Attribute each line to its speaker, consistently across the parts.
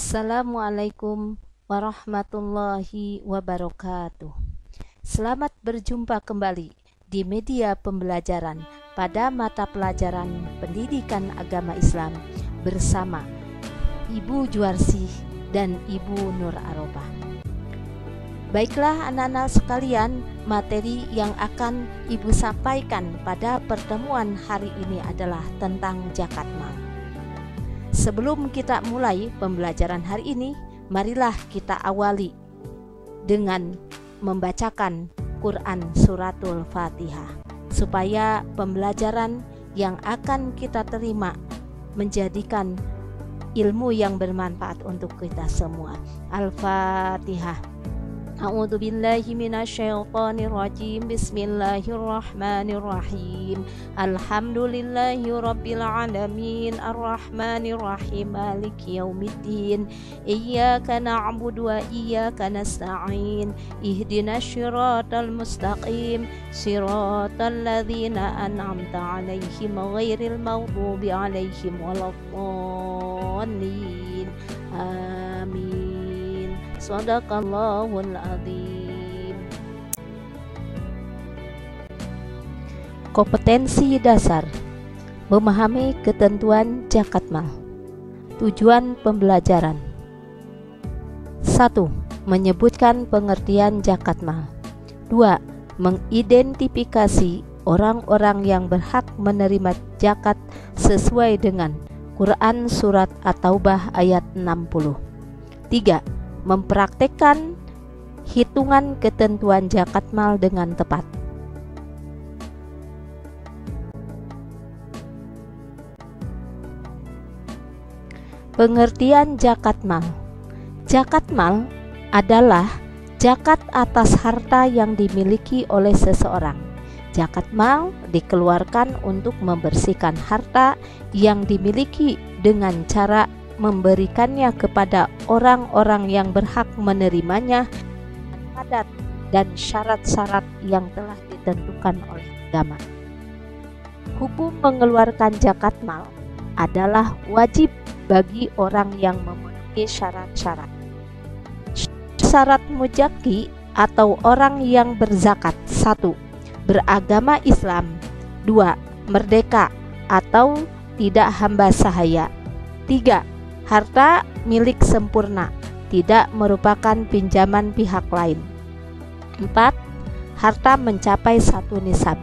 Speaker 1: Assalamualaikum warahmatullahi wabarakatuh. Selamat berjumpa kembali di media pembelajaran pada mata pelajaran Pendidikan Agama Islam bersama Ibu Juarsih dan Ibu Nur Arobah. Baiklah anak-anak sekalian, materi yang akan Ibu sampaikan pada pertemuan hari ini adalah tentang zakat mal. Sebelum kita mulai pembelajaran hari ini, marilah kita awali dengan membacakan Quran Suratul Fatihah, supaya pembelajaran yang akan kita terima menjadikan ilmu yang bermanfaat untuk kita semua. Al-Fatihah. A'udzu billahi minasyaitonir rajim. Bismillahirrahmanirrahim. Alhamdulillahi rabbil alamin arrahmanir rahim maliki yaumiddin. Iyyaka na'budu wa iyyaka nasta'in. Ihdinas siratal mustaqim. Siratal ladzina an'amta 'alaihim ghairil maghdubi 'alaihim waladdallin. Amin. Shadaqallahul adzim. Kompetensi dasar memahami ketentuan zakat mal. Tujuan pembelajaran: 1. Menyebutkan pengertian zakat mal. 2. Mengidentifikasi orang-orang yang berhak menerima zakat sesuai dengan Quran Surat At-Taubah ayat 60. 3. Mempraktekkan hitungan ketentuan zakat mal dengan tepat. Pengertian zakat mal. Zakat mal adalah zakat atas harta yang dimiliki oleh seseorang. Zakat mal dikeluarkan untuk membersihkan harta yang dimiliki dengan cara memberikannya kepada orang-orang yang berhak menerimanya dengan adat dan syarat-syarat yang telah ditentukan oleh agama. Hukum mengeluarkan zakat mal adalah wajib bagi orang yang memenuhi syarat-syarat. Syarat muzaki atau orang yang berzakat: 1. Beragama Islam. 2. Merdeka atau tidak hamba sahaya. 3. Harta milik sempurna, tidak merupakan pinjaman pihak lain. 4. Harta mencapai 1 nisab.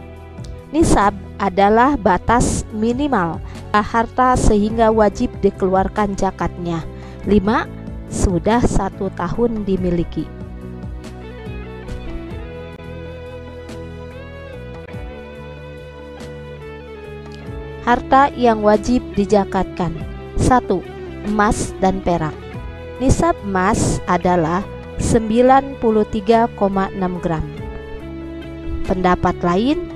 Speaker 1: Nisab adalah batas minimal harta sehingga wajib dikeluarkan zakatnya. 5. Sudah 1 tahun dimiliki. Harta yang wajib dizakatkan: 1. Emas dan perak. Nisab emas adalah 93,6 gram. Pendapat lain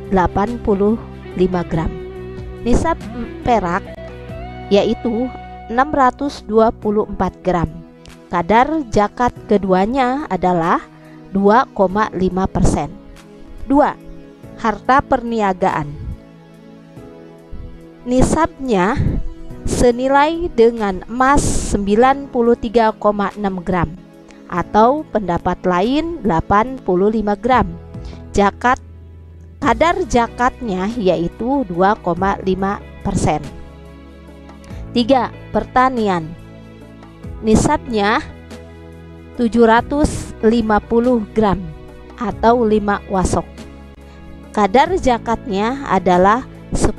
Speaker 1: 85 gram. Nisab perak yaitu 624 gram. Kadar zakat keduanya adalah 2,5%. 2. Harta perniagaan. Nisabnya senilai dengan emas 93,6 gram atau pendapat lain 85 gram. Kadar zakatnya yaitu 2,5%. 3. Pertanian. Nisabnya 750 gram atau 5 wasok. Kadar zakatnya adalah 10%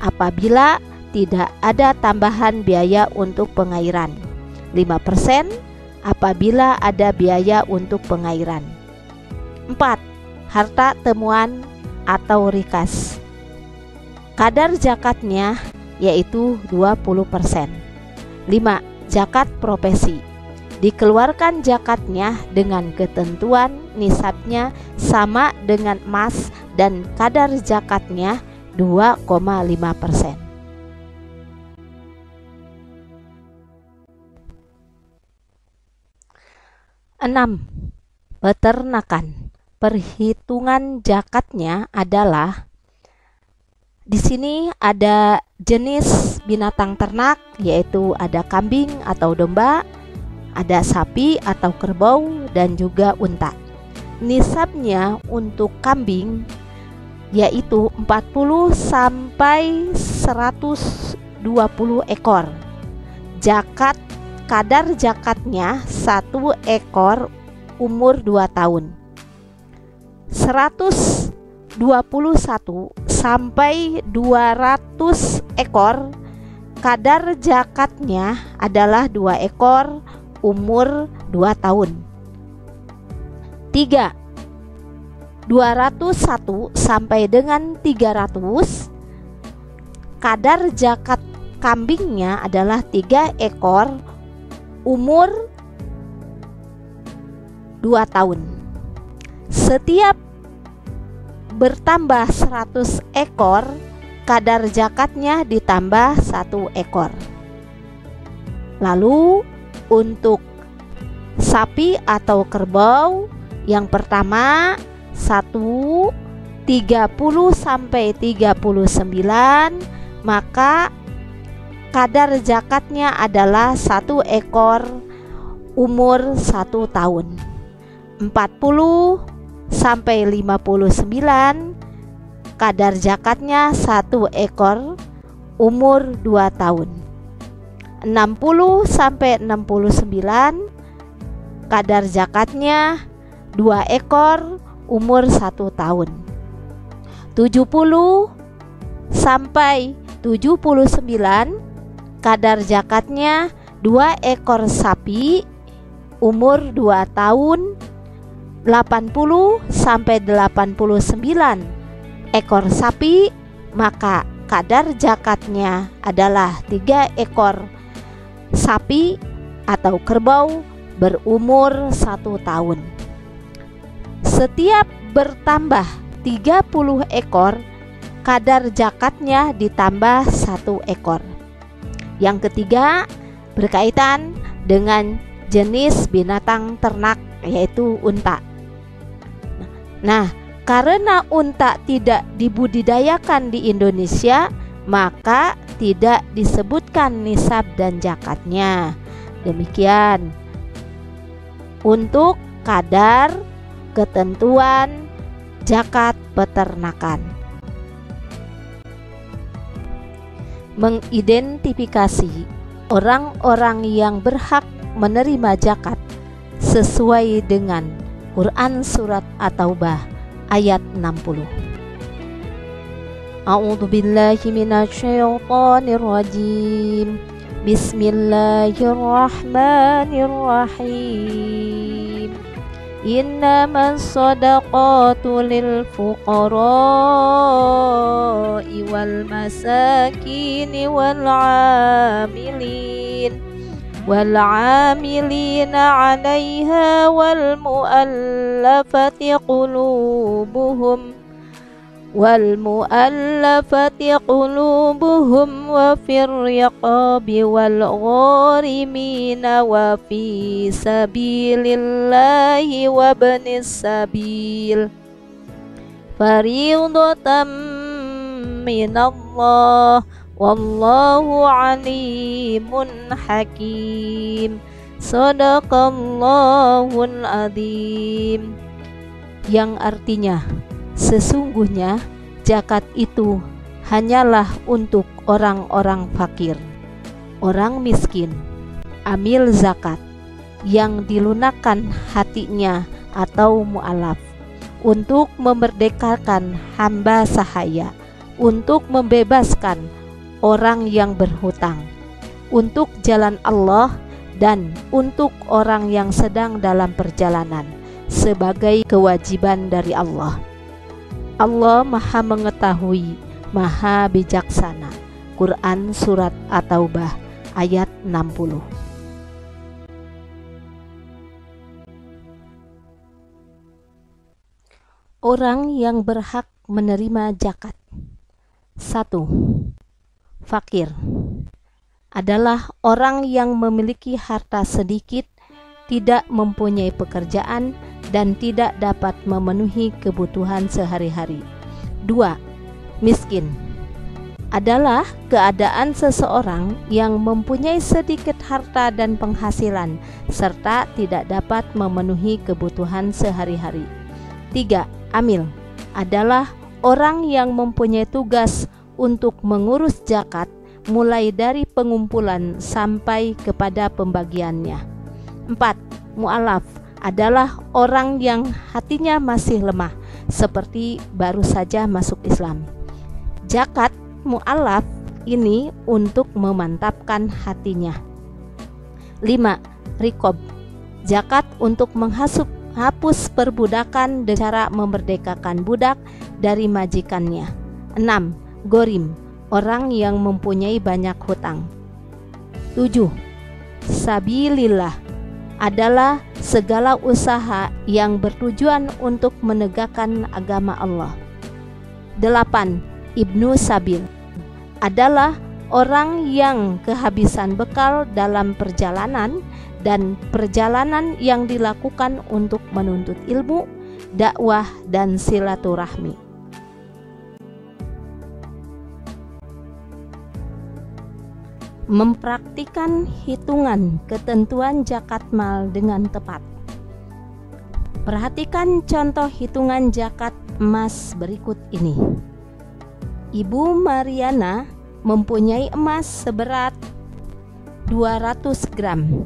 Speaker 1: apabila tidak ada tambahan biaya untuk pengairan, 5% apabila ada biaya untuk pengairan. 4. Harta temuan atau rikas. Kadar zakatnya yaitu 20%. 5. Zakat profesi. Dikeluarkan zakatnya dengan ketentuan nisabnya sama dengan emas dan kadar zakatnya 2,5%. 6. Peternakan. Perhitungan zakatnya adalah, di sini ada jenis binatang ternak, yaitu ada kambing atau domba, ada sapi atau kerbau, dan juga unta. Nisabnya untuk kambing yaitu 40 sampai 120 ekor. Kadar zakatnya 1 ekor umur 2 tahun. 121 sampai 200 ekor, kadar zakatnya adalah 2 ekor umur 2 tahun. 3. 201 sampai dengan 300, kadar zakat kambingnya adalah 3 ekor umur 2 tahun. Setiap bertambah 100 ekor, kadar zakatnya ditambah 1 ekor. Lalu untuk sapi atau kerbau, yang pertama 30 sampai 39, maka kadar zakatnya adalah 1 ekor umur 1 tahun. 40 sampai 59, kadar zakatnya 1 ekor umur 2 tahun. 60 sampai 69, kadar zakatnya 2 ekor umur 1 tahun. 70 sampai 79, kadar zakatnya 2 ekor sapi umur 2 tahun. 80 sampai 89 ekor sapi, maka kadar zakatnya adalah 3 ekor sapi atau kerbau berumur 1 tahun. Setiap bertambah 30 ekor, kadar zakatnya ditambah 1 ekor. Yang ketiga berkaitan dengan jenis binatang ternak, yaitu unta. Nah, karena unta tidak dibudidayakan di Indonesia, maka tidak disebutkan nisab dan zakatnya. Demikian untuk kadar ketentuan zakat peternakan. Mengidentifikasi orang-orang yang berhak menerima zakat sesuai dengan Quran Surat At-Taubah ayat 60. A'udzu billahi minasyaitonir rajim. Bismillahirrahmanirrahim. Innamas shadaqatu lil fuqara'i wal masakini wal 'amilina 'alaiha wal mu'allafati qulubuhum wa fir riqabi wal gharimina wa fi sabilillahi wa ibnis sabil fariidatan minallah wallahu alimun hakim. Shadaqallahul adzim. Yang artinya, sesungguhnya zakat itu hanyalah untuk orang-orang fakir, orang miskin, amil zakat yang dilunakkan hatinya atau mu'alaf, untuk memerdekakan hamba sahaya, untuk membebaskan orang yang berhutang, untuk jalan Allah, dan untuk orang yang sedang dalam perjalanan, sebagai kewajiban dari Allah. Allah Maha Mengetahui, Maha Bijaksana. Quran Surat At-Taubah ayat 60. Orang yang berhak menerima zakat. 1. Fakir adalah orang yang memiliki harta sedikit, tidak mempunyai pekerjaan, dan tidak dapat memenuhi kebutuhan sehari-hari. 2. Miskin adalah keadaan seseorang yang mempunyai sedikit harta dan penghasilan serta tidak dapat memenuhi kebutuhan sehari-hari. 3. Amil adalah orang yang mempunyai tugas untuk mengurus zakat mulai dari pengumpulan sampai kepada pembagiannya. 4. Mu'alaf adalah orang yang hatinya masih lemah seperti baru saja masuk Islam. Zakat mu'alaf ini untuk memantapkan hatinya. 5. Rikob, zakat untuk menghapus perbudakan dengan cara memerdekakan budak dari majikannya. 6. Gorim, orang yang mempunyai banyak hutang. 7. Sabilillah adalah segala usaha yang bertujuan untuk menegakkan agama Allah. 8. Ibnu Sabil adalah orang yang kehabisan bekal dalam perjalanan dan perjalanan yang dilakukan untuk menuntut ilmu, dakwah, dan silaturahmi. Mempraktikkan hitungan ketentuan zakat mal dengan tepat. Perhatikan contoh hitungan zakat emas berikut ini. Ibu Mariana mempunyai emas seberat 200 gram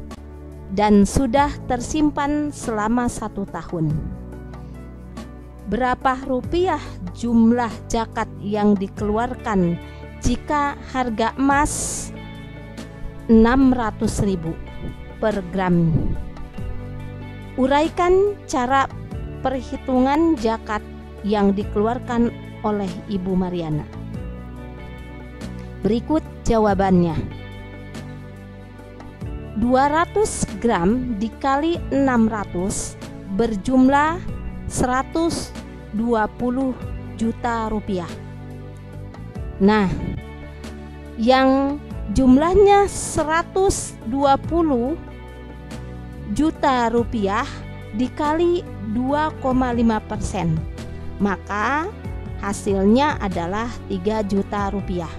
Speaker 1: dan sudah tersimpan selama 1 tahun. Berapa rupiah jumlah zakat yang dikeluarkan jika harga emas 600.000 per gram? Uraikan cara perhitungan zakat yang dikeluarkan oleh Ibu Mariana. Berikut jawabannya. 200 gram dikali 600 berjumlah 120 juta rupiah. Nah, yang jumlahnya 120 juta rupiah dikali 2,5%, maka hasilnya adalah 3 juta rupiah.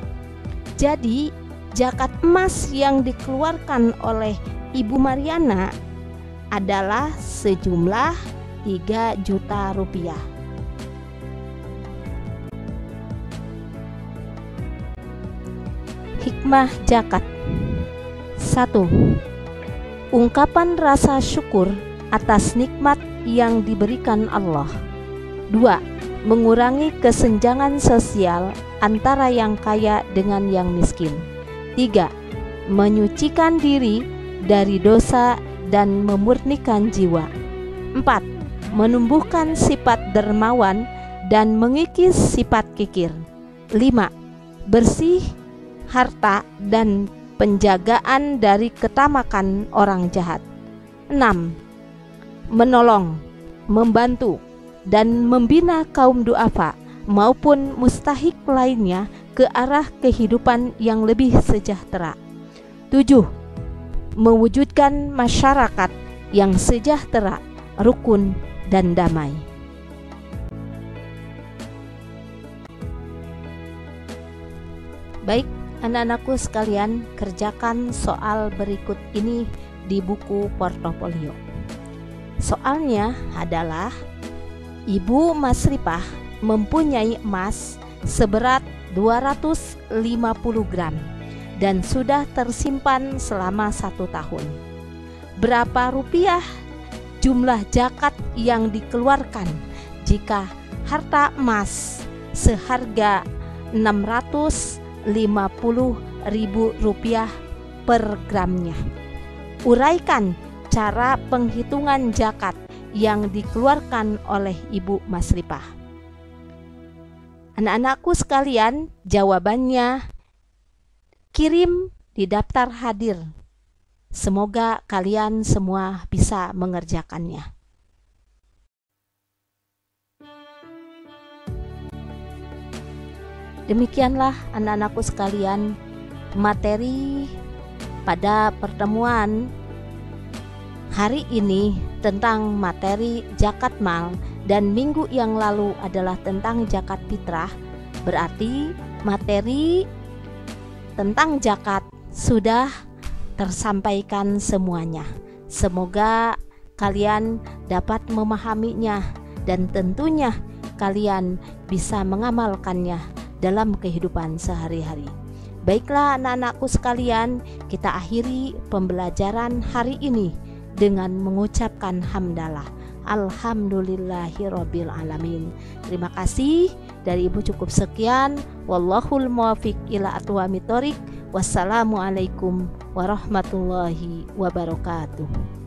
Speaker 1: Jadi zakat emas yang dikeluarkan oleh Ibu Mariana adalah sejumlah 3 juta rupiah. Hikmah zakat. 1. Ungkapan rasa syukur atas nikmat yang diberikan Allah. 2. Mengurangi kesenjangan sosial antara yang kaya dengan yang miskin. 3. Menyucikan diri dari dosa dan memurnikan jiwa. 4. Menumbuhkan sifat dermawan dan mengikis sifat kikir. 5. Bersih harta dan penjagaan dari ketamakan orang jahat. 6. Menolong, membantu, dan membina kaum duafa maupun mustahik lainnya ke arah kehidupan yang lebih sejahtera. 7. Mewujudkan masyarakat yang sejahtera, rukun, dan damai. Baik, anak-anakku sekalian, kerjakan soal berikut ini di buku portofolio. Soalnya adalah Ibu Masripah mempunyai emas seberat 250 gram dan sudah tersimpan selama 1 tahun. Berapa rupiah jumlah zakat yang dikeluarkan jika harta emas seharga 650.000 rupiah per gramnya? Uraikan cara penghitungan zakat yang dikeluarkan oleh Ibu Masripah. Anak-anakku sekalian, jawabannya kirim di daftar hadir. Semoga kalian semua bisa mengerjakannya. Demikianlah anak-anakku sekalian materi pada pertemuan hari ini tentang materi zakat mal, dan minggu yang lalu adalah tentang zakat fitrah. Berarti materi tentang zakat sudah tersampaikan semuanya. Semoga kalian dapat memahaminya dan tentunya kalian bisa mengamalkannya dalam kehidupan sehari-hari. Baiklah anak-anakku sekalian, kita akhiri pembelajaran hari ini dengan mengucapkan hamdalah. Alhamdulillahirabbil alamin. Terima kasih, dari Ibu cukup sekian. Wallahul muwaffiq ila aqwamit thoriq. Wassalamualaikum warahmatullahi wabarakatuh.